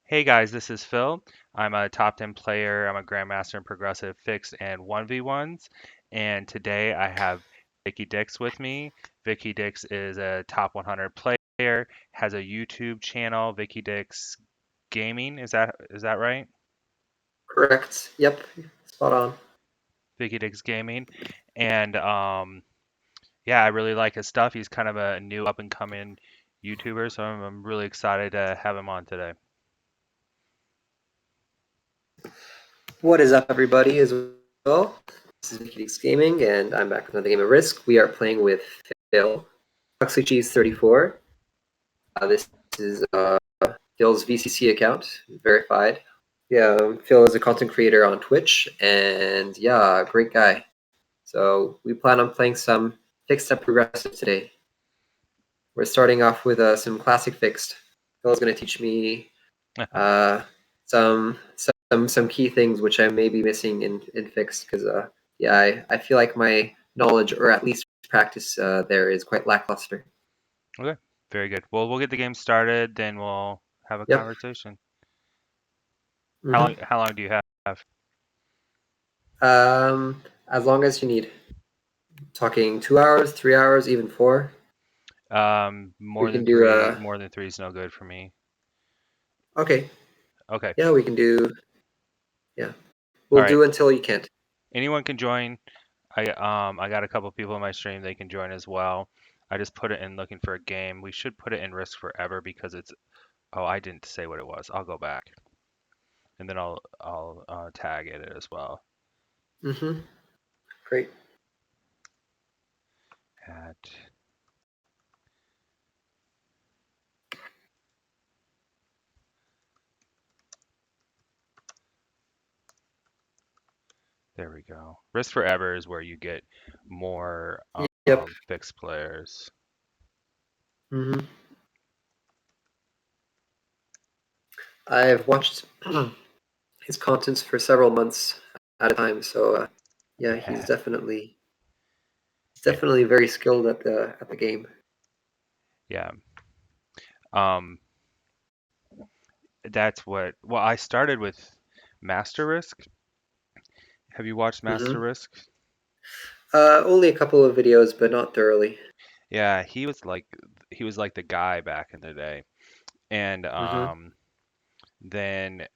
Hey guys, this is Phil. I'm a top 10 player. I'm a Grandmaster in Progressive Fixed and 1v1s. And today I have Vicky Dix with me. Vicky Dix is a top 100 player, has a YouTube channel, Vicky Dix Gaming. Is that right? Correct. Yep. Spot on. Vicky Dix Gaming. And yeah, I really like his stuff. He's kind of a new up and coming YouTuber, so I'm really excited to have him on today. What is up, everybody? As well, this is Vicky Dix Gaming, and I'm back with another game of Risk. We are playing with Phil, Huxley Cheese 34. This is Phil's VCC account, verified. Yeah, Phil is a content creator on Twitch, and yeah, great guy. So we plan on playing some fixed and progressive today. We're starting off with some classic fixed. Phil's going to teach me uh, some key things which I may be missing in fixed because yeah, I feel like my knowledge or at least practice there is quite lackluster. Okay, very good. Well, we'll get the game started, then we'll have a Yep. conversation. How long hmm how long do you have? As long as you need. Talking 2 hours, 3 hours, even four. More We than can do three, more than three is no good for me. okay. Okay. Yeah, we can do yeah. All We'll right. do until you can't. Anyone can join. I got a couple people in my stream, they can join as well. I just put it in looking for a game. We should put it in Risk Forever because it's oh, I didn't say what it was. I'll go back and then I'll tag it as well. hmm Great. At There we go. Risk Forever is where you get more Yep. fixed players. hmm I've watched his contents for several months at a time, so yeah, he's Yeah. definitely very skilled at the game. Yeah. Um, that's what. Well, I started with Master Risk. Have you watched Master hmm Risk? Only a couple of videos, but not thoroughly. Yeah, he was like the guy back in the day. And hmm then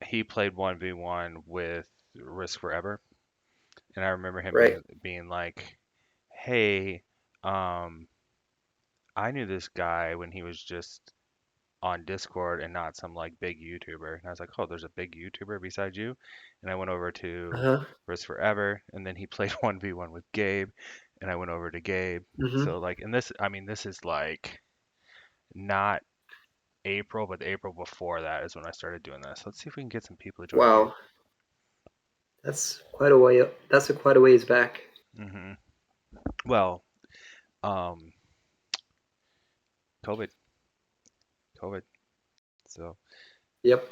he played 1v1 with Risk Forever. And I remember him Right. being like, "Hey, um, I knew this guy when he was just on Discord and not some like big YouTuber." And I was like, "Oh, there's a big YouTuber beside you?" And I went over to Uh-huh. Risk Forever, and then he played 1v1 with Gabe, and I went over to Gabe. hmm So like, and this, I mean, this is like not April, but the April before that is when I started doing this. Let's see if we can get some people to join the game. Wow, that's quite a way. That's quite a ways back. hmm Well, um, COVID, COVID. So Yep.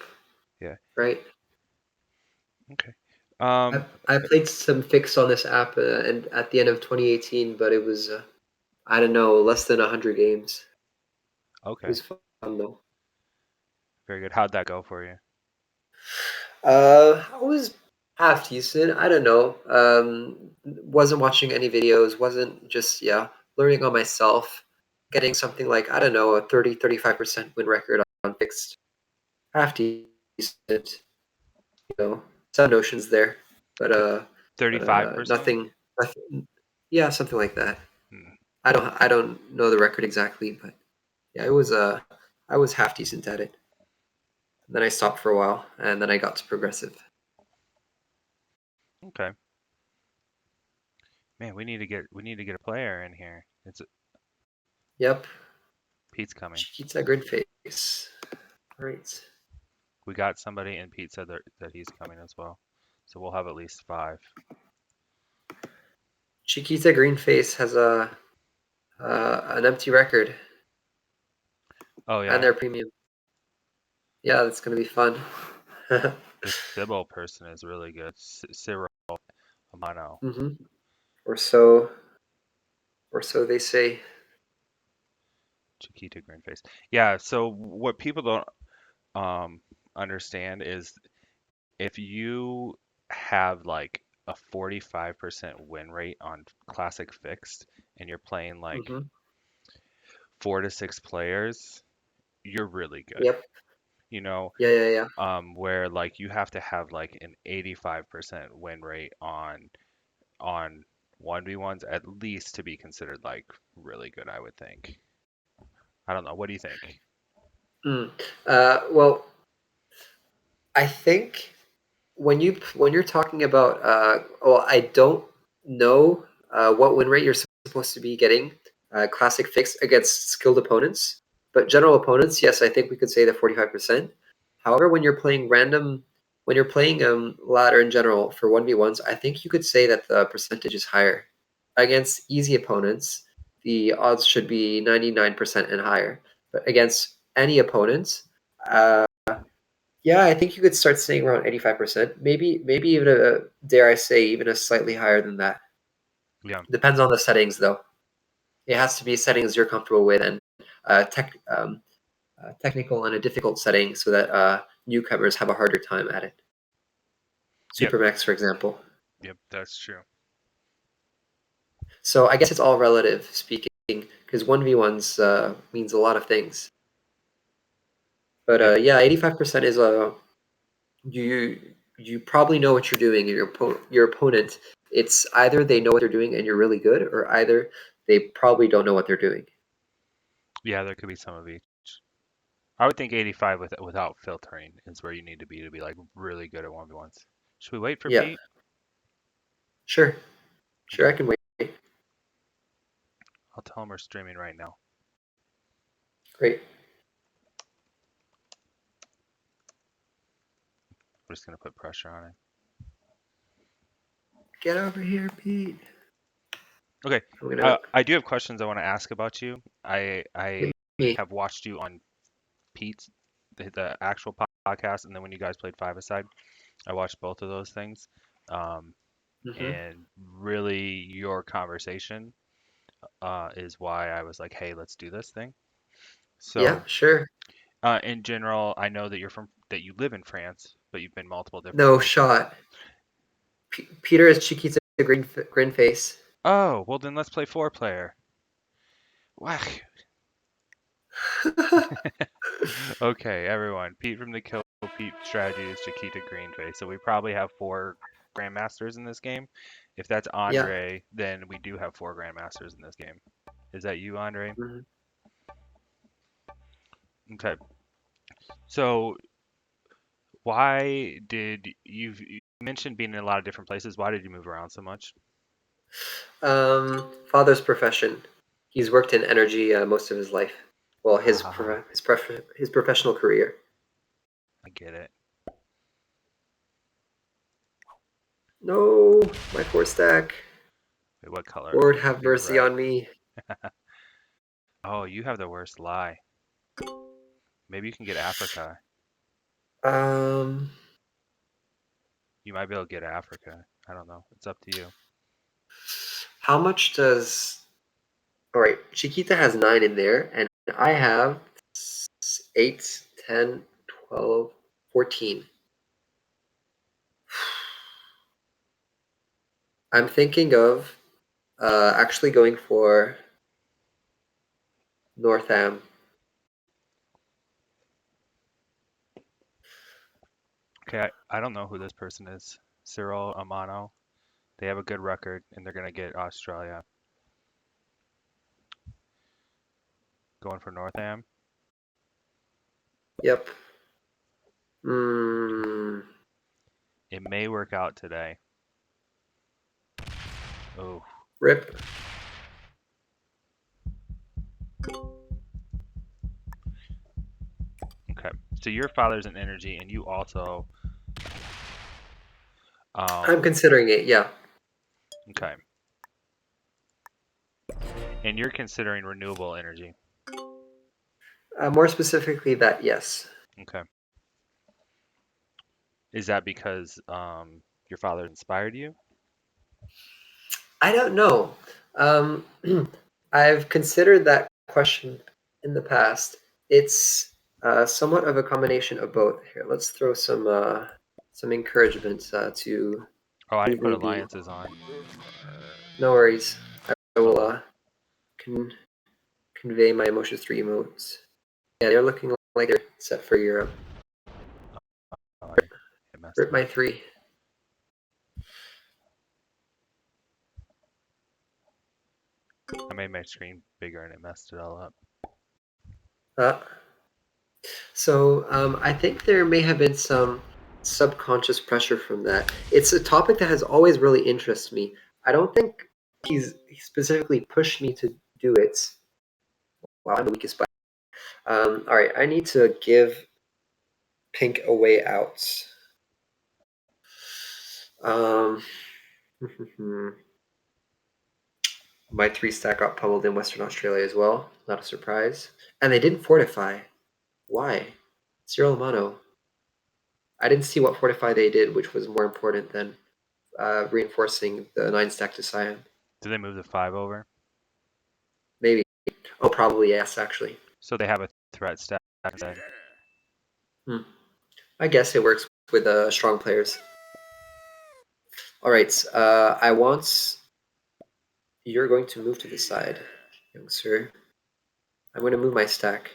yeah, Right. okay. I played some fix on this app, and at the end of 2018, but it was I don't know, less than 100 games. It Okay, was fun though. very good. How'd that go for you? I was half decent. I don't know. Wasn't watching any videos. Wasn't just learning on myself. Getting something like I don't know a 35% win record on fixed. Half decent. Some notions there, but Th- 35%? nothing. Yeah, something like that. Hmm. I don't know the record exactly, but yeah, it was I was half decent at it. Then I stopped for a while, and then I got to progressive. Okay. Man, we need to get a player in here. Yep, Pete's coming. Chiquita grid face. Right. We got somebody, and Pete said that he's coming as well. So we'll have at least five. Chiquita Greenface has a an empty record, Oh and yeah, they're premium. Yeah, that's gonna be fun. this Sybil person is really good. Cyril Amano. hmm Or so, or so they say. Chiquita Greenface. Yeah, so what people don't um, understand is if you have like a 45% win rate on classic fixed and you're playing like Hmm. 4 to 6 players, you're really good. Yep. You know, Yeah, yeah, yeah. where like you have to have like an 85% win rate on 1v1s at least to be considered like really good, I would think. I don't know. What do you think? Mm. Well, I think when you're talking about well, I don't know what win rate you're supposed to be getting classic fix against skilled opponents, but general opponents, yes, I think we could say the 45%. However, when you're playing ladder in general for 1v1s, I think you could say that the percentage is higher. Against easy opponents, the odds should be 99% and higher. But against any opponents, uh, yeah, I think you could start saying around 85%. Maybe even dare I say, even a slightly higher than that. Yeah. Depends on the settings, though. It has to be settings you're comfortable with and technical and a difficult setting so that newcomers have a harder time at it. Yep. Supermax, for example. Yep. That's true. So I guess it's all relative speaking, because 1v1s means a lot of things. But Yep. yeah, 85% is you you probably know what you're doing, and your opponent, it's either they know what they're doing and you're really good, or either they probably don't know what they're doing. Yeah, there could be some of each. I would think 85 without filtering is where you need to be like really good at 1v1s. Should we wait for Yeah, Pete? sure, sure, Okay. I can wait. I'll tell him we're streaming right now. Great. We're just gonna put pressure on it. Get over here, Pete. Okay. I'm gonna I do have questions I want to ask about you. I hit me. have watched you on Pete's the actual podcast, and then when you guys played Five Aside, I watched both of those things. Um, Hmm. and really, your conversation is why I was like, hey, let's do this thing. Yeah, So, sure. in general, I know that you live in France, but you've been multiple different No places. shot. Peter is Chiquita grin face. Oh, well then let's play 4 player. Whack. Okay, everyone. Pete from the Kill Pete strategy is Chiquita Greenface. So we probably have 4 grandmasters in this game. If that's Yeah. Andre, then we do have 4 grandmasters in this game. Is that you, Andre? Hmm. Okay. So why did you mentioned being in a lot of different places? Why did you move around so much? Father's profession. He's worked in energy most of his life. Well, Ah, his professional career. I get it. No, my 4 stack. Wait, what color? Lord have You're mercy red. on me. Oh, you have the worst lie. Maybe you can get Africa. Um, You might be able to get Africa. I don't know. It's up to you. how much does? All right, Chiquita has 9 in there, and I have 8, 10, 12, 14. I'm thinking of actually going for Northam. Okay, I don't know who this person is. Cyril Amano. They have a good record, and they're gonna get Australia. Going for Northam. Yep. Mm, It may work out today. Oh, rip. okay. So your father's in energy, and you also, I'm um, considering it. Yeah. okay. And you're considering renewable energy. More specifically, that yes. Okay. Is that because your father inspired you? I don't know. I've considered that question in the past. It's Somewhat of a combination of both. Here, let's throw some encouragement to Oh, I didn't put Easily Beam. alliances on. No worries. I Oh will well. convey my emotions through emotes. Yeah, they're looking like they're set for Europe. Oh, I messed Rip up. my 3. I made my screen bigger and it messed it all up. Uh, I think there may have been some subconscious pressure from that. It's a topic that has always really interested me. I don't think he specifically pushed me to do it. Wow, I'm the weakest by. All right, I need to give Pink a way out. Um, my 3 stack got pummeled in Western Australia as well. Not a surprise. And they didn't fortify. Why? Cyril Amano. I didn't see what fortify they did, which was more important than reinforcing the 9 stack to Cyan. Did they move the 5 over? Maybe. Oh, probably yes, actually. So they have a threat stack instead. I guess it works with strong players. All right, I want. You're going to move to the side, young sir. I'm going to move my stack.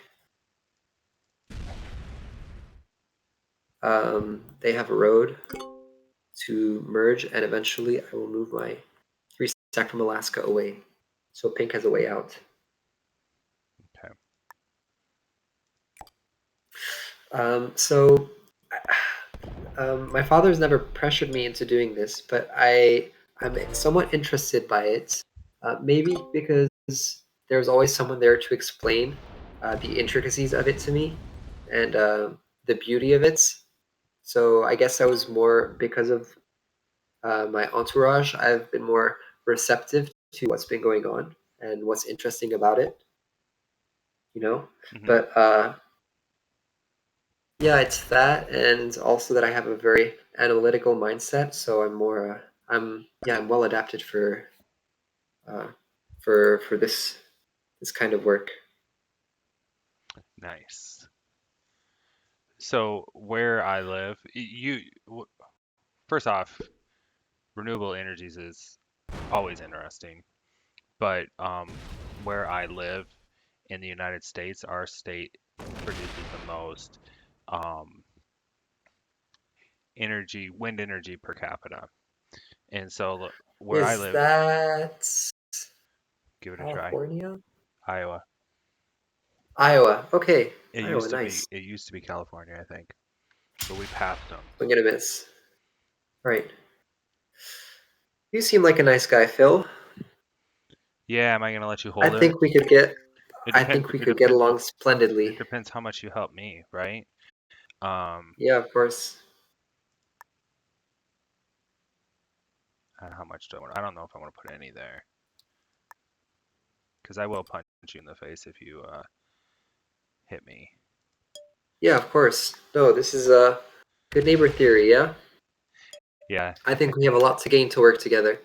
They have a road to merge, and eventually I will move my 3 stack from Alaska away. So Pink has a way out. Okay. My father's never pressured me into doing this, but I'm somewhat interested by it. Maybe because there's always someone there to explain the intricacies of it to me and the beauty of it. So I guess I was more because of my entourage. I've been more receptive to what's been going on and what's interesting about it. You know, Mm-hmm. but yeah, it's that, and also that I have a very analytical mindset, so I'm more I'm well adapted uh, for this kind of work. Nice. So where I live, first off, renewable energies is always interesting, but where I live in the United States, our state produces the most um, wind energy per capita. And so where I Is live, that give it a try. California? Iowa. Iowa. Okay, It Iowa, used to nice. be it used to be California, I think, but we passed them. I'm gonna miss. Right. You seem like a nice guy, Phil. Yeah, am I gonna let you I hold it? think we could get. It I depends. think we It could get depends. along It splendidly. depends how much you help me, right? Um, Yeah, of course. how much do I want? I don't know if I want to put any there because I will punch you in the face if you hit me. Yeah, of course. No, this is a good neighbor theory. Yeah, Yeah, I think we have a lot to gain to work together.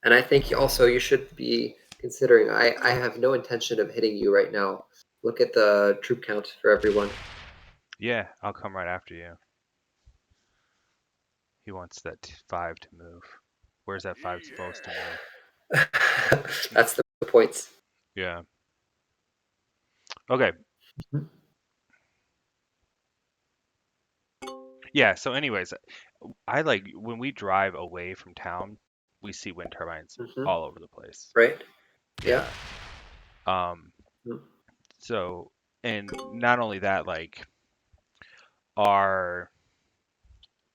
And I think also you should be considering. I have no intention of hitting you right now. Look at the troop count for everyone. yeah, I'll come right after you. He wants that 5 to move. Where's that 5 supposed to move? That's the point. Yeah. Okay. Yeah. So, anyways, I like when we drive away from town, we see wind turbines Hmm. all over the place. Right? Yeah. Yeah. Um. Mm. So, and not only that, like our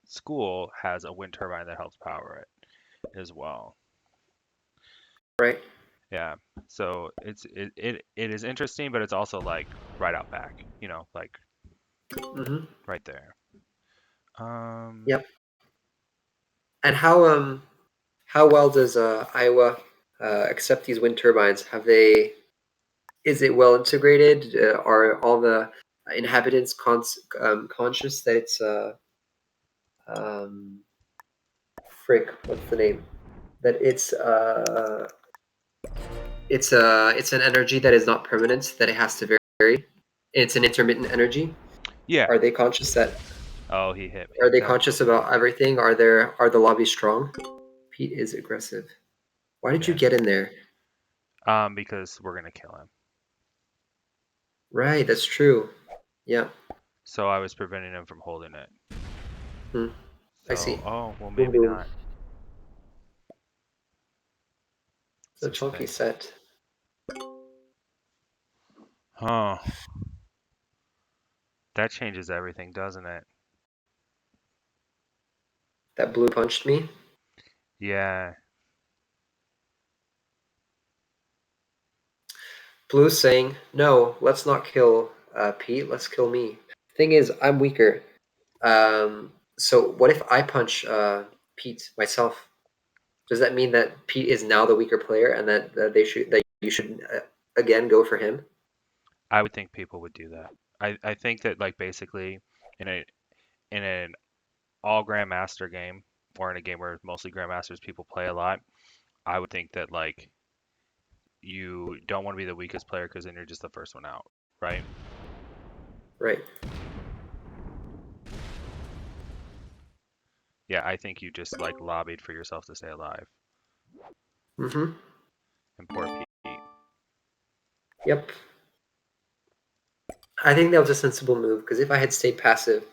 school has a wind turbine that helps power it as well. Right. Yeah. So it is interesting, but it's also like right out back, like Hmm. right there. Um, Yep. And how well does Iowa accept these wind turbines? Have they? Is it well integrated? Are all the inhabitants conscious that it's um, frick? What's the name? That it's an energy that is not permanent, that it has to vary. It's an intermittent energy. Yeah. Are they conscious that? Oh, he hit me. Are they That's conscious okay. about everything? Are the lobbies strong? Pete is aggressive. Why did you Yeah. get in there? Because we're gonna kill him. Right, that's true. Yeah. So I was preventing him from holding it. Hmm. I So, see. oh, well, Boom maybe boom. not. It's a Let's just chunky think. set. Huh. That changes everything, doesn't it? That blue punched me. Yeah. Blue's saying, no, let's not kill Pete. Let's kill me. Thing is, I'm weaker. So what if I punch Pete myself? Does that mean that Pete is now the weaker player, and that you should again go for him? I would think people would do that. I think that like basically in a in an all grandmaster game or in a game where mostly grandmasters people play a lot, I would think that like you don't want to be the weakest player because then you're just the first one out, right? Right. Yeah, I think you just like lobbied for yourself to stay alive. Mm-hmm. And poor Pete. Yep. I think that was a sensible move because if I had stayed passive,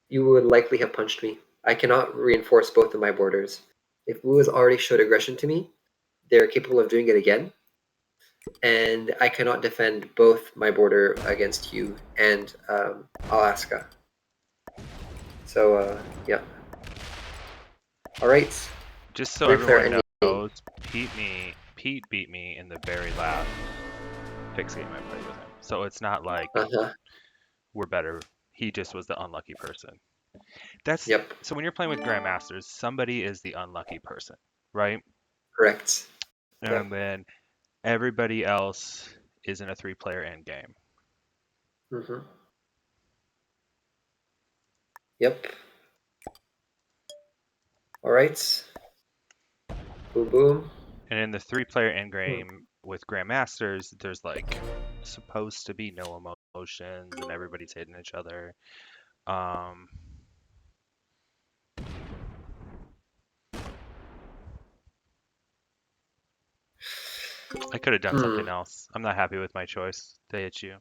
you would likely have punched me. I cannot reinforce both of my borders. If Blue has already showed aggression to me, they're capable of doing it again, and I cannot defend both my border against you and Alaska. So, yeah. All right. Just so Three-player everyone endgame. knows, Pete beat me in the very last fixed game I played with him. So it's not like Uh-huh. we're better. He just was the unlucky person. That's Yep. so when you're playing with grandmasters, somebody is the unlucky person, right? Correct. And Yep. then everybody else is in a three-player end game. Mm-hmm. Yep. All right. Boom, boom. And in the three-player end Hmm. game with grandmasters, there's like supposed to be no emotions and everybody's hitting each other. Um, I could have done Hmm. something else. I'm not happy with my choice to hit you.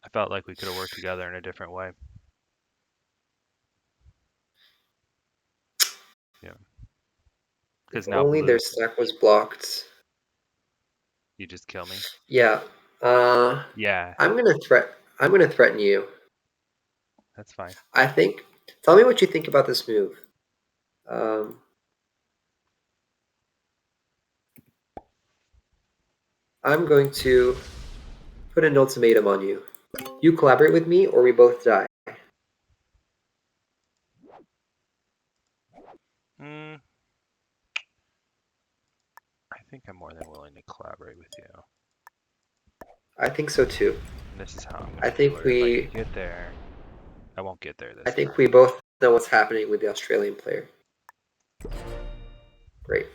I felt like we could have worked together in a different way. Yeah, If because now only their blues, stack was blocked. you just kill me. Yeah. Uh, Yeah, I'm gonna threat. I'm gonna threaten you. that's fine. I think. Tell me what you think about this move. Um, I'm going to put an ultimatum on you. You collaborate with me, or we both die. Mm, I think I'm more than willing to collaborate with you. I think so too. And this is how I'm I gonna do think it. If I we. could get there, I won't get there I this think time. we both know what's happening with the Australian player. Great.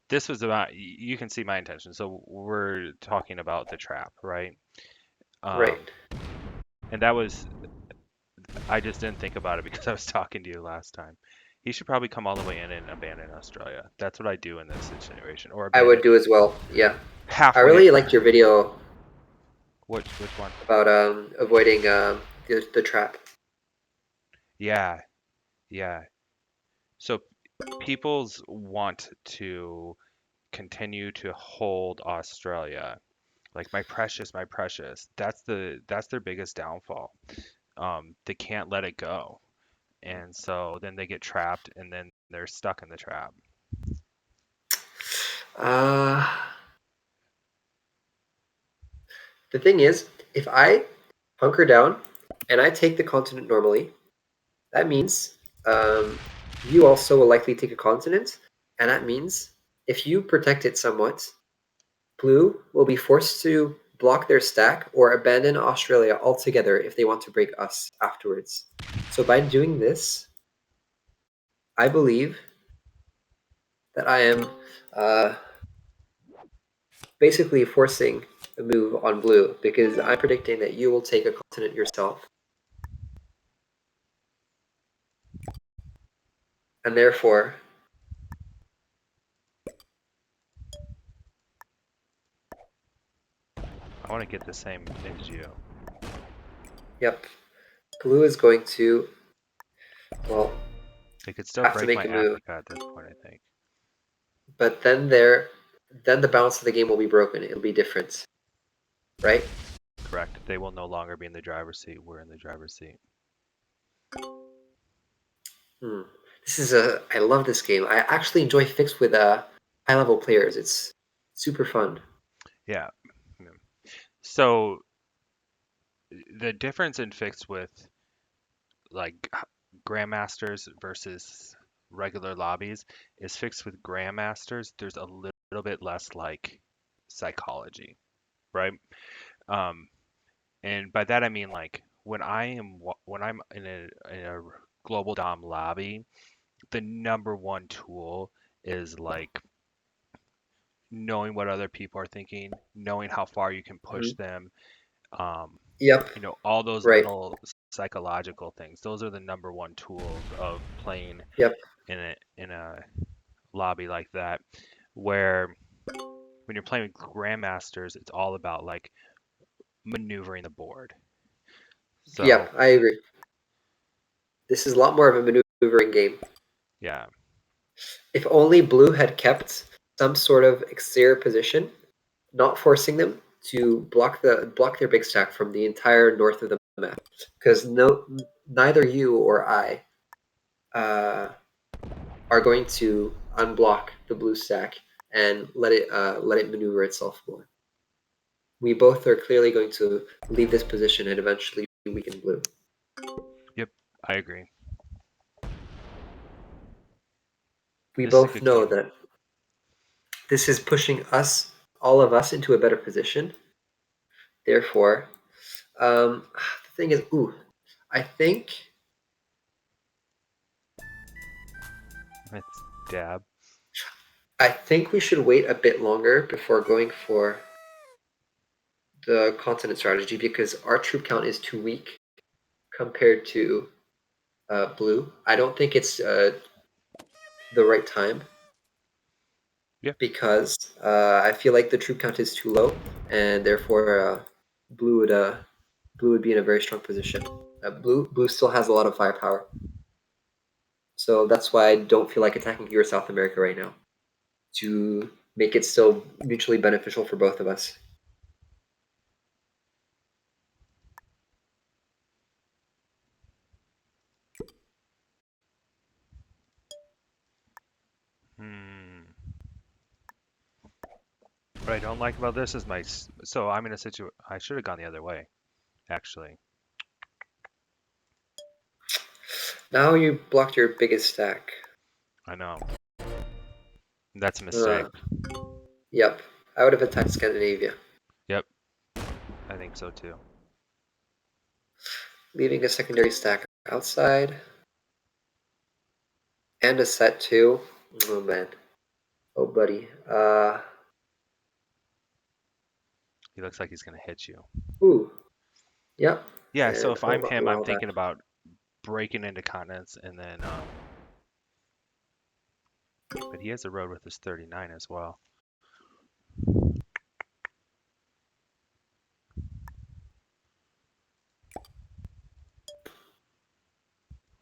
This was about, you can see my intention. So we're talking about the trap, right? Right. Um, and that was, I just didn't think about it because I was talking to you last time. He should probably come all the way in and abandon Australia. That's what I do in this situation, or I would abandon do as well. Yeah. I halfway really liked your across. video Which one? about avoiding the trap. Yeah, yeah. So people's want to continue to hold Australia. Like my precious. That's their biggest downfall. They can't let it go, and so then they get trapped, and then they're stuck in the trap. Uh, the thing is, if I hunker down and I take the continent normally, that means you also will likely take a continent, and that means if you protect it somewhat, Blue will be forced to block their stack or abandon Australia altogether if they want to break us afterwards. So by doing this, I believe that I am uh, basically forcing a move on blue because I'm predicting that you will take a continent yourself. And therefore, I want to get the same as you. yep, blue is going to, well, They could still have to break make my a move. Africa at this point, I think. But then the balance of the game will be broken. It'll be different, right? Correct. They will no longer be in the driver's seat. We're in the driver's seat. Hmm. I love this game. I actually enjoy fixed with high level players. It's super fun. Yeah. Yeah. So the difference in fixed with like grandmasters versus regular lobbies is fixed with grandmasters. There's a little bit less like psychology, right? Um, and by that I mean like when I'm in a global dom lobby, the number one tool is like knowing what other people are thinking, knowing how far you can push Mhm. them, um, Yep. all those Right. little psychological things. Those are the number one tools of playing Yep. in a lobby like that, where when you're playing with grandmasters, it's all about like maneuvering the board. So Yep. I agree. This is a lot more of a maneuvering game. yeah, If only blue had kept some sort of exterior position, not forcing them to block their big stack from the entire north of the map, because neither you or I uh, are going to unblock the blue stack and let it maneuver itself more. We both are clearly going to leave this position and eventually weaken blue. yep, I agree. We This is a both good know game. that this is pushing us, all of us, into a better position. Therefore, the thing is, I think It's dab. I think we should wait a bit longer before going for the continent strategy because our troop count is too weak compared to blue. I don't think it's the right time Yeah, because I feel like the troop count is too low, and therefore blue would uh, blue would be in a very strong position. Blue still has a lot of firepower, so that's why I don't feel like attacking you or South America right now to make it still mutually beneficial for both of us. hmm. What I don't like about this is so I'm in a situation. I should have gone the other way, actually. Now you blocked your biggest stack. I know. That's a Uh, mistake. yep, I would have attacked Scandinavia, Yep, I think so too. leaving a secondary stack outside and a set too. Oh man, oh buddy. He looks like he's gonna hit you. Ooh, yep, Yeah, so and if I'm I'll him, I'm allow that. thinking about breaking into continents and then but he has a road with his 39 as well.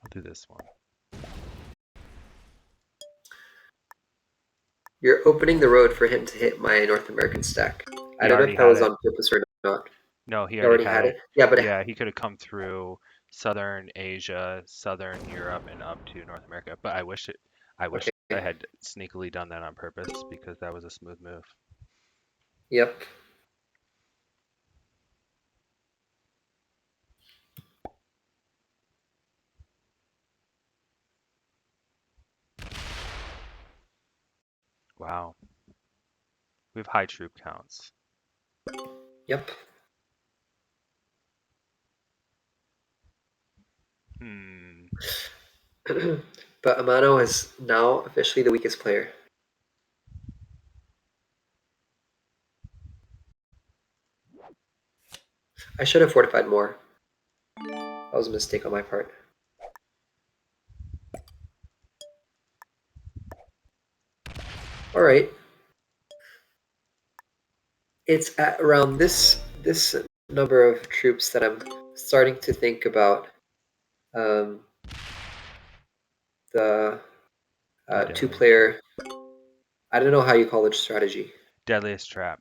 I'll do this one. You're opening the road for him to hit my North American stack. I He don't know already if that had was it. on purpose or not. No, he He already already had had it. it. Yeah, but Yeah, he could have come through southern Asia, southern Europe, and up to North America. But I wish I okay. had sneakily done that on purpose because that was a smooth move. Yep. Wow, we have high troop counts. Yep. Hmm. But Amano is now officially the weakest player. I should have fortified more. That was a mistake on my part. All right. It's at around this number of troops that I'm starting to think about um, the The deadliest trap. two-player. I don't know how you call it strategy. Deadliest trap.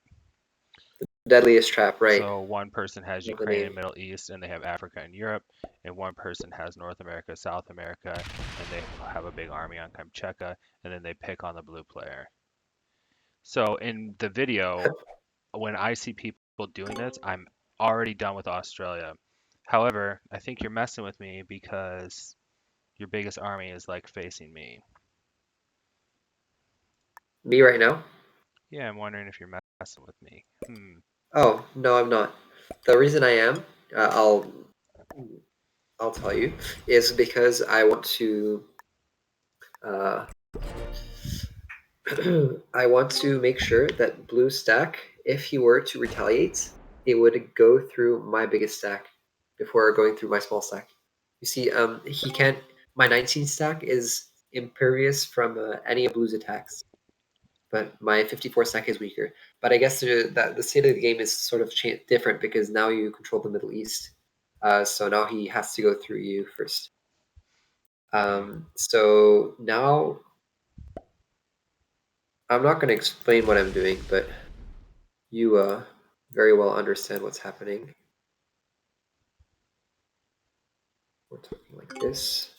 Deadliest trap, right? So one person has Love the Ukraine name. and Middle East, and they have Africa and Europe, and one person has North America, South America, and they have a big army on Kamchatka, and then they pick on the blue player. So in the video, when I see people doing this, I'm already done with Australia. However, I think you're messing with me because your biggest army is like facing me. Me right now? Yeah, I'm wondering if you're messing with me. Hmm. Oh, no, I'm not. The reason I am, uh, I'll I'll tell you, is because I want to uh, I want to make sure that blue stack, if he were to retaliate, it would go through my biggest stack before going through my small stack. You see, he can't. My 19 stack is impervious from any of blue's attacks, but my 54 stack is weaker. But I guess that the state of the game is sort of different because now you control the Middle East. So now he has to go through you first. Hmm. So now I'm not going to explain what I'm doing, but you very well understand what's happening. We're talking like this.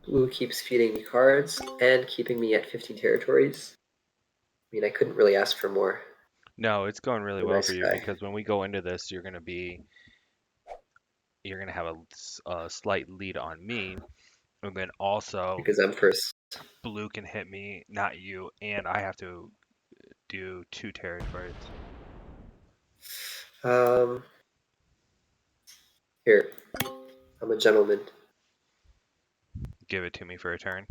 Blue keeps feeding me cards and keeping me at 15 territories. I mean, I couldn't really ask for more. No, it's going really The well for nice you guy. because when we go into this, you're gonna have a slight lead on me, and then also Because I'm first. blue can hit me, not you, and I have to do 2 territories. Um, Here, I'm a gentleman. Give it to me for a turn.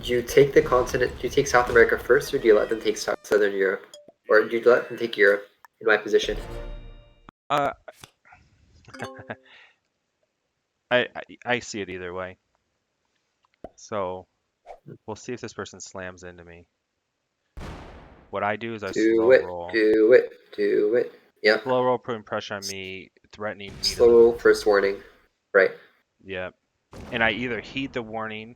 Do you take the continent? Do you take South America first, or do you let them take Southern Europe, or do you let them take Europe? In my position, Uh, I see it either way. So we'll see if this person slams into me. What I do is I do slow it, roll. do it, do it. Yep. Slow roll, putting pressure on me, threatening me to Slow roll, lose. first warning. Right. Yep. And I either heed the warning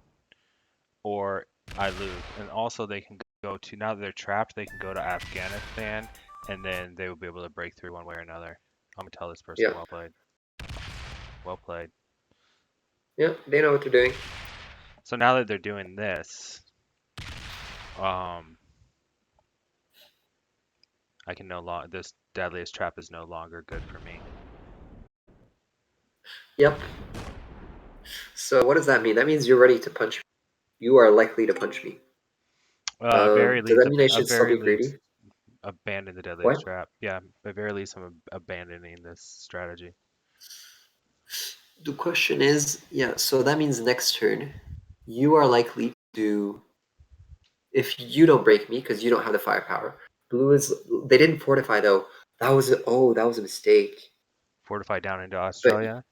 or I lose. And also they can go to, now that they're trapped, they can go to Afghanistan and then they will be able to break through one way or another. I'm gonna tell this person Yep. well played. Well played. Yep. They know what they're doing. So now that they're doing this, um, I can no longer, this deadliest trap is no longer good for me. Yep. So what does that mean? That means you're ready to punch me. You are likely to punch me. Very Does least, that mean I a should still very be least, greedy? abandon the deadliest What? trap. Yeah, at very least, I'm abandoning this strategy. The question is, yeah, so that means next turn, you are likely to, if you don't break me because you don't have the firepower. Blue is, they didn't fortify though. That was a mistake. Fortify down into But Australia.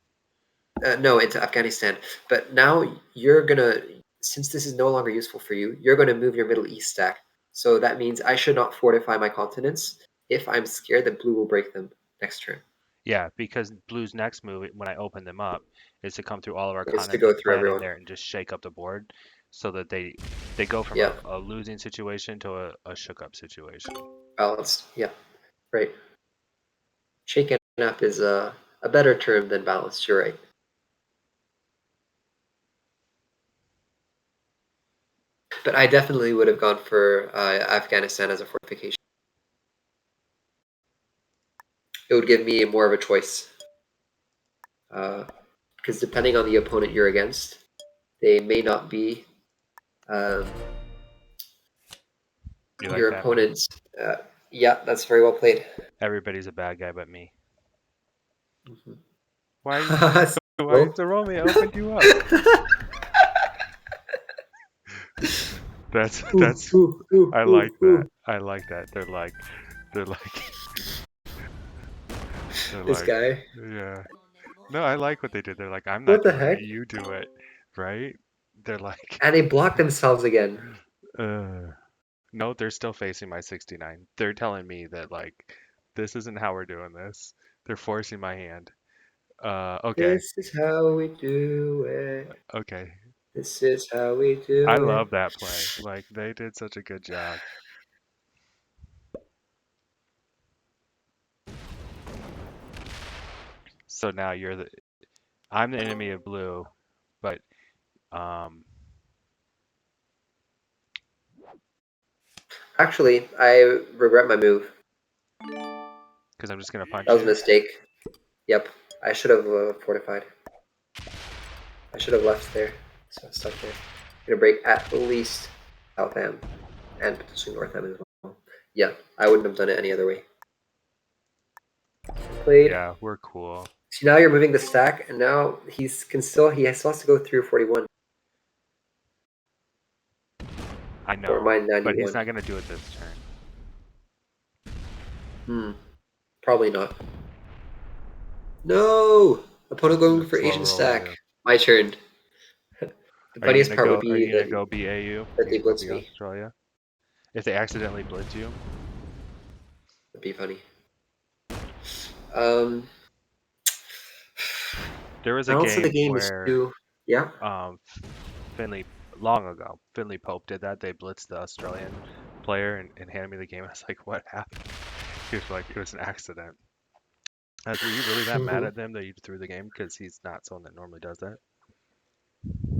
no, into Afghanistan. But now you're gonna, since this is no longer useful for you, you're gonna move your Middle East stack. So that means I should not fortify my continents if I'm scared that blue will break them next turn. Yeah, because Blue's next move when I open them up is to come through all of our Is to continents go and through plant in everyone. there and just shake up the board so that they go from Yeah, a losing situation to a shook up situation. balanced. Yeah, right. Shaken up is a better term than balanced. You're right. But I definitely would have gone for Afghanistan as a fortification. It would give me more of a choice. Because depending on the opponent you're against, they may not be You like your that move? opponents. Yeah, that's very well played. Everybody's a bad guy but me. Mhm. Why? Why is the Romeo opened you up? That's Ooh, that's. ooh, ooh, I ooh, like that. ooh. I like that. They're like, they're This like, guy. yeah. No, I like what they did. They're like, I'm not What the doing it. heck? You do it, right? They're like, And they block themselves again. uh, no, they're still facing my 69. They're telling me that like, this isn't how we're doing this. They're forcing my hand. Okay, This is how we do it. okay. This is how we I do it. love that play. Like, they did such a good job. So now I'm the enemy of blue, but um, Actually, I regret my move. because I'm just gonna That punch was a you. mistake. Yep. I should have fortified. I should have left there. So I'm stuck there. Gonna break at least South Ham and potentially North Ham as well. Yeah, I wouldn't have done it any other way. Played. Yeah, we're cool. See, now you're moving the stack, and now he still has to go through 41 I or know, mine but he's 91. not gonna do it this turn. Hmm. Probably not. No! Opponent going for Slow Asian roll stack. you. My turn. The Are you funniest gonna part would go? Are be you gonna that, go be AU? that You they gonna go blitz be me. Australia? If they accidentally blitz you, That'd be funny. Um, there was a balance of the game game is where too. Yeah. um, Finley long ago, Finley Pope did that. They blitzed the Australian player and handed me the game. I was like, what happened? He was like, it was an accident. Were you really that mad Hmm. at them that you threw the game? Because he's not someone that normally does that.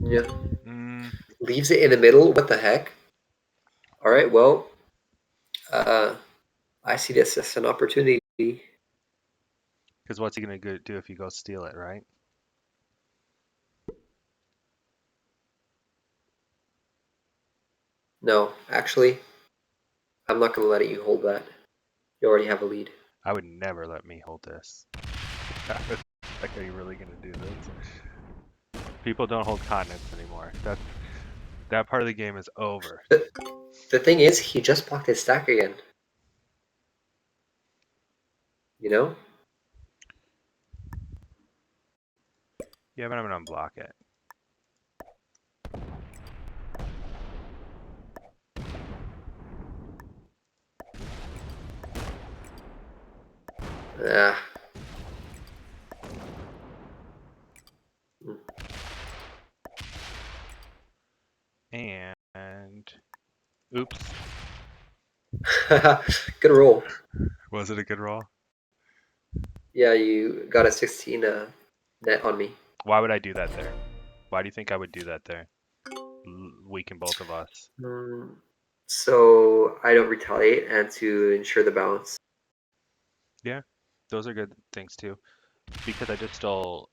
Yeah. Mm, Leaves it in the middle. What the heck? All right. Well, uh, I see this as an opportunity. because what's he gonna do if you go steal it, right? No, actually, I'm not going to let you hold that. You already have a lead. I would never let me hold this. Like, are you really gonna do this? People don't hold continents anymore. That part of the game is over. But the thing is, he just blocked his stack again. You know? Yeah, but I'm gonna unblock it. Ah. And oops, Good roll. was it a good roll? Yeah, you got a 16 net on me. Why would I do that there? Why do you think I would do that there? Weaken both of us. Mm, so I don't retaliate and to ensure the balance. Yeah, those are good things too. Because I just stole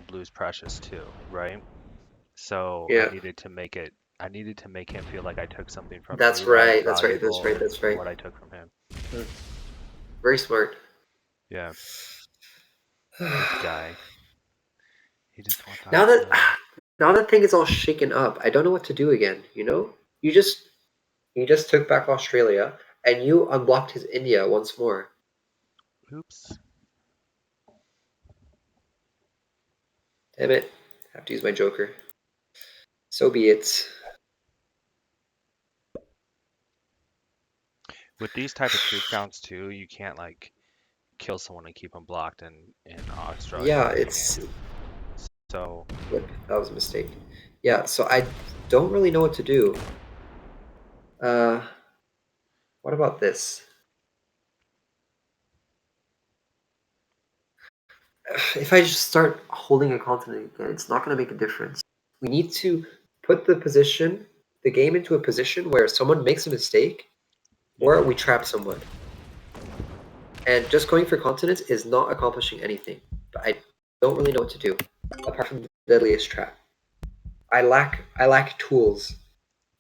Blue's Precious too, right? So Yeah, I needed to make him feel like I took something from that's you that was right. That's right. That's valuable right. and That's right. what I took from him. Mm, very smart. Yeah, this guy, he just wants Now that Australia. now that thing is all shaken up, I don't know what to do again. You know, you just took back Australia and you unblocked his India once more. Oops. Damn it! I have to use my Joker. So be it. With these type of troop counts too, you can't like kill someone and keep them blocked in Australia Yeah, like I can. it's So flip. That was a mistake. Yeah, so I don't really know what to do. Uh, what about this? If I just start holding a continent again, it's not going to make a difference. We need to put the position the game into a position where someone makes a mistake or we trap someone. And just going for continents is not accomplishing anything. But I don't really know what to do apart from the deadliest trap. I lack tools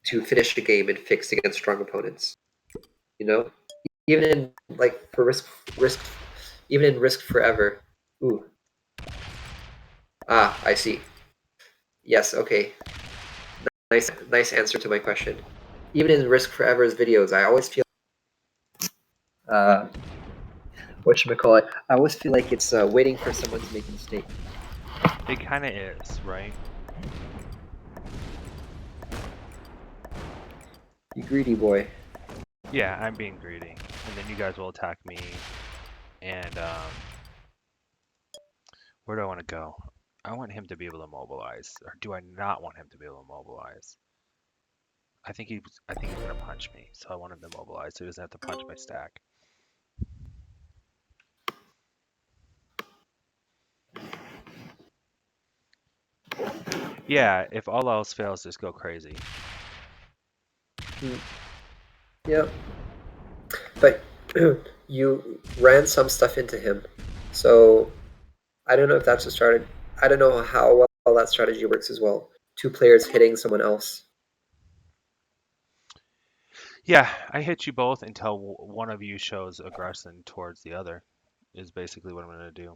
to finish a game and fix against strong opponents. You know, even in like for risk, even in risk forever. Ooh, I see. Yes, okay. Nice answer to my question. Even in Risk Forever's videos, I always feel uh, whatchamacallit, I always feel like it's waiting for someone to make a mistake. It kind of is, right? You greedy boy. Yeah, I'm being greedy. And then you guys will attack me. And where do I want to go? I want him to be able to mobilize. Or do I not want him to be able to mobilize? I think he's gonna punch me, so I want him to mobilize so he doesn't have to punch my stack. Yeah, if all else fails, just go crazy. Yep. But you ran some stuff into him, so I don't know if that's a strategy. I don't know how well that strategy works as well. Two players hitting someone else. Yeah, I hit you both until one of you shows aggression towards the other, is basically what I'm gonna do.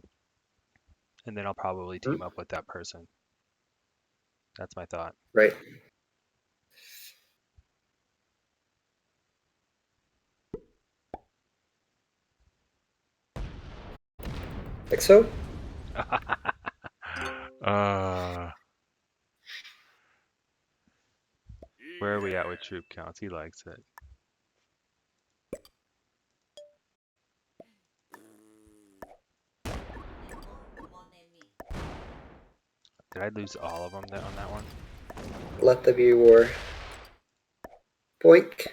And then I'll probably Hmm? team up with that person. That's my thought. Right. Like so? uh, where are we at with troop counts? He likes it. Did I lose all of them on that one? Let there be war. Boink.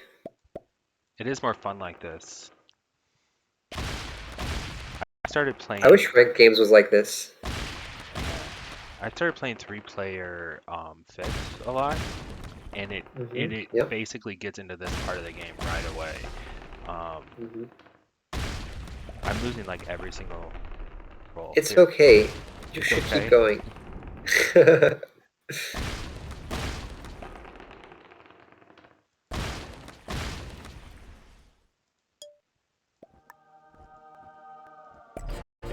It is more fun like this. I started I playing. wish ranked games was like this. I started playing three-player fixed a lot, and it Yep. basically gets into this part of the game right away. Um, hmm I'm losing like every single roll. It's okay. You It's should keep okay. going.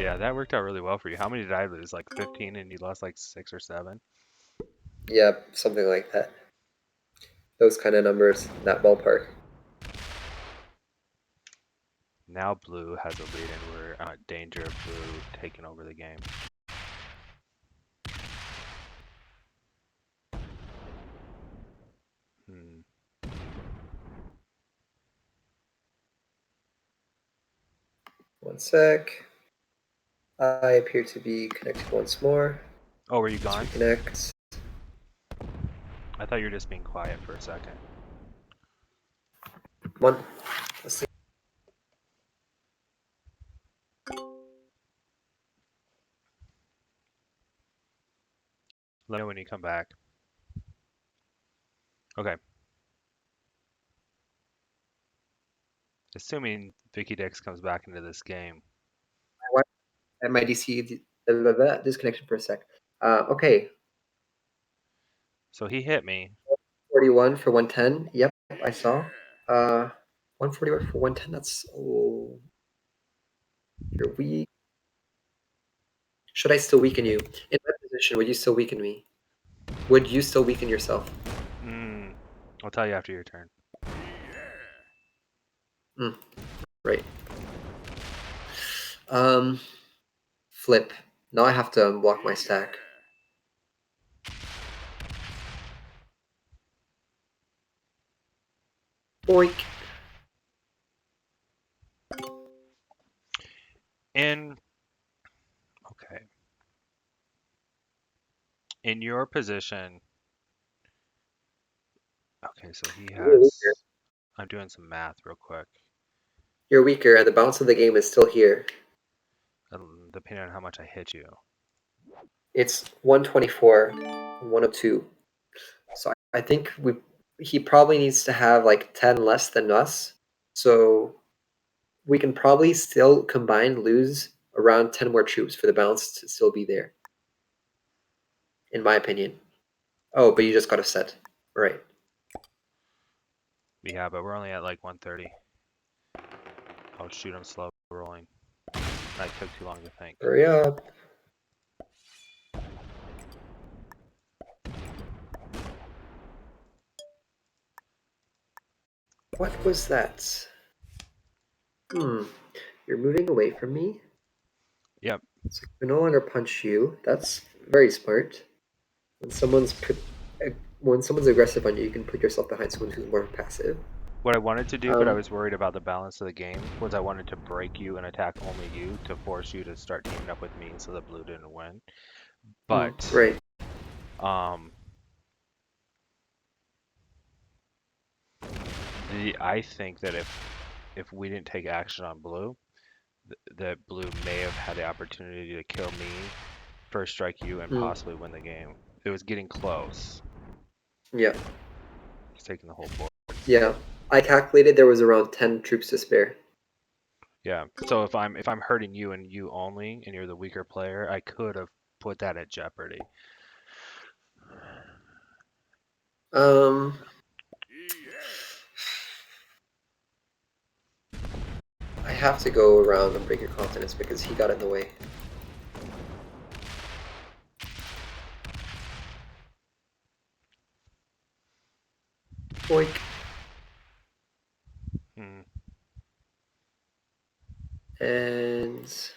Yeah, that worked out really well for you. How many did I lose? Like 15, and you lost like 6 or 7? Yeah, something like that. Those kind of numbers, that ballpark. Now blue has a lead, and we're danger of blue taking over the game. Hmm. One sec. I appear to be connected once more. Oh, were you Let's gone? reconnect. I thought you were just being quiet for a second. One. Let's see. Let me know when you come back. Okay. Assuming Vicky Dix comes back into this game. My DC disconnected for a sec. Okay. So he hit me. 41 for 110. Yep, I saw. 141 for 110. That's you're weak. Should I still weaken you? In my position, would you still weaken me? Would you still weaken yourself? Hmm. I'll tell you after your turn. Mm, right. Flip. Now I have to unblock my stack. Boink. In okay. In your position. Okay, so he You're weaker. has. I'm doing some math real quick. You're weaker, and the balance of the game is still here. Depending on how much I hit you. It's 124, 102. So I think he probably needs to have like 10 less than us. So we can probably still combined lose around 10 more troops for the balance to still be there, in my opinion. Oh, but you just got a set. Right. Yeah, but we're only at like 130. Oh shoot, I'm slow rolling. That took too long to think. Hurry up. What was that? You're moving away from me? Yep. So I can no longer punch you. That's very smart. When someone's aggressive on you, you can put yourself behind someone who's more passive. What I wanted to do, but I Um, was worried about the balance of the game, was I wanted to break you and attack only you to force you to start teaming up with me so that blue didn't win. But right. um, I think that if we didn't take action on blue, that blue may have had the opportunity to kill me, first strike you, and Mm, possibly win the game. It was getting close. yeah. It's taking the whole board. Yeah. I calculated there was around 10 troops to spare. Yeah. So if I'm hurting you and you only, and you're the weaker player, I could have put that at jeopardy. Um, I have to go around and break your confidence because he got in the way. Boink. Hmm. And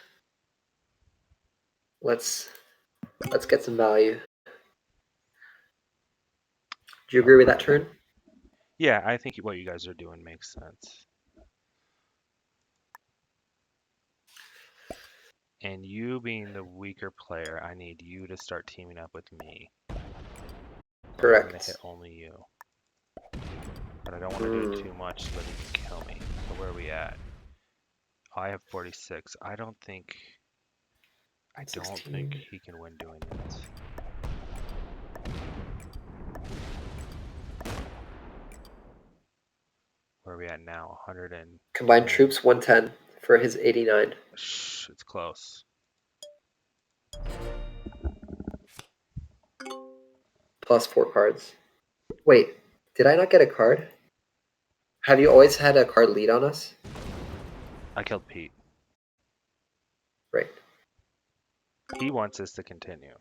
let's get some value. Do you All agree with right. that turn? Yeah, I think what you guys are doing makes sense. And you being the weaker player, I need you to start teaming up with me. And I'm gonna hit Correct. only you. But I don't want to do it Hmm. too much so that he can kill me. So where are we at? I have 46. I don't think 16. he can win doing this. Where are we at now? 110. Combined troops 110 for his 89. Shh, it's close. Plus 4 cards. Wait, did I not get a card? Have you always had a card lead on us? I killed Pete. Right. He wants us to continue.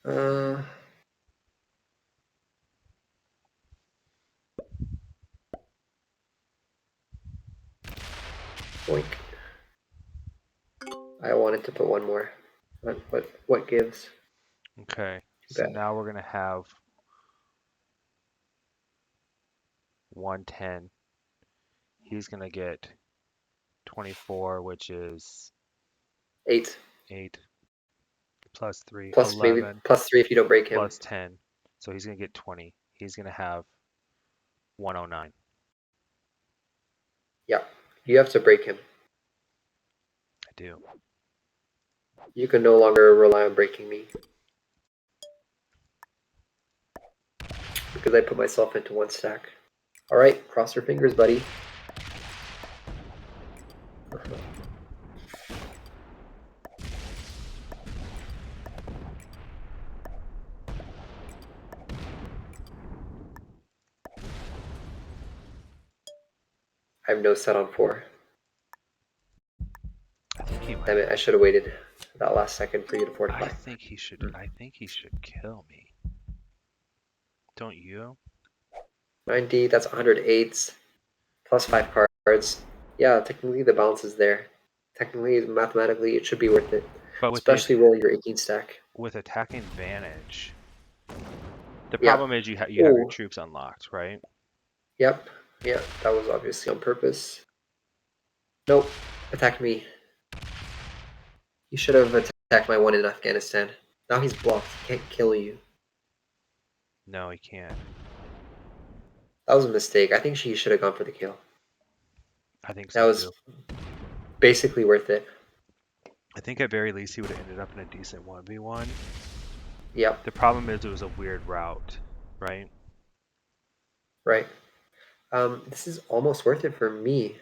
Uh, boink. I wanted to put one more. What gives? Okay, Too so bad. now we're gonna have 110. He's gonna get 24, which is 8. 8 plus 3, Plus maybe 11 plus 3 if you don't break him. plus 10. So he's gonna get 20. He's gonna have 109. Yeah. You have to break him. I do. You can no longer rely on breaking me. Because I put myself into one stack. Alright, cross your fingers, buddy. I have no set on 4. I think he Damn might. it, I should have waited that last second for you to I fortify. think he should. I think he should kill me. Don't you? 90, that's 108. Plus 5 cards. Yeah, technically the balance is there. Technically, mathematically, it should be worth it. But Especially rolling your 18 stack. with attacking advantage, the Yeah. problem is you have your Oh, troops unlocked, right? yep. Yeah, that was obviously on purpose. Nope. Attack me. You should have attacked my one in Afghanistan. Now he's blocked. He can't kill you. No, he can't. That was a mistake. I think she should have gone for the kill. I think That so was too. basically worth it. I think at very least he would have ended up in a decent 1v1. Yep. The problem is it was a weird route, right? Right. This is almost worth it for me.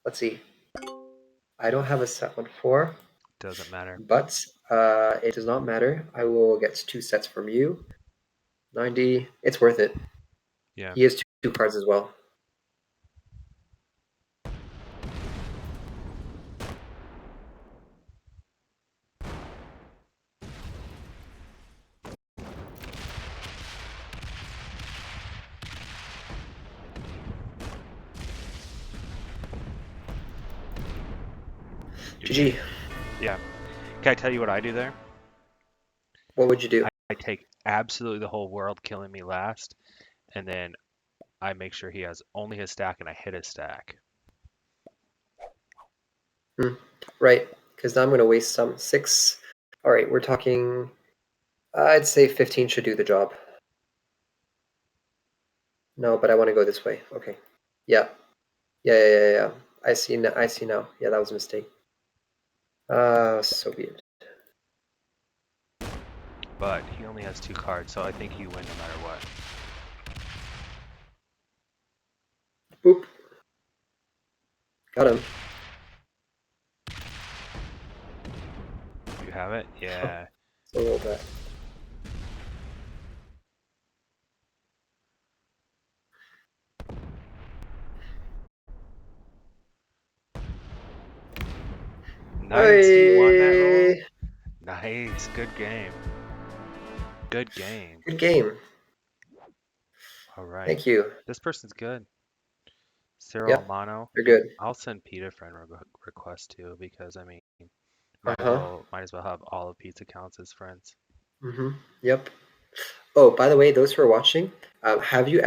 Let's see. I don't have a set 1-4, Doesn't matter. but it does not matter. I will get 2 sets from you. 90. It's worth it. Yeah. He has two cards as well. Good GG. game. Yeah. Can I tell you what I do there? What would you do? I take absolutely the whole world killing me last, and then I make sure he has only his stack and I hit his stack. Right, because now I'm going to waste some. 6. All right, we're talking. I'd say 15 should do the job. No, but I want to go this way. Okay. Yeah. Yeah. I see now. I see now. Yeah, that was a mistake. So be it. But he only has 2 cards, so I think you win no matter what. Boop. Got him. You have it? Yeah. So roll back. Nice. You won that roll? Hey! Nice. Good game. Good game. Good game. All right. Thank you. This person's good. Cyril Yep, Amano. you're Yeah, good. I'll send Pete a friend request too because I mean, Uh-huh. might as well have all of Pete's accounts as friends. Mm-hmm. Yep. Oh, by the way, those who are watching, have you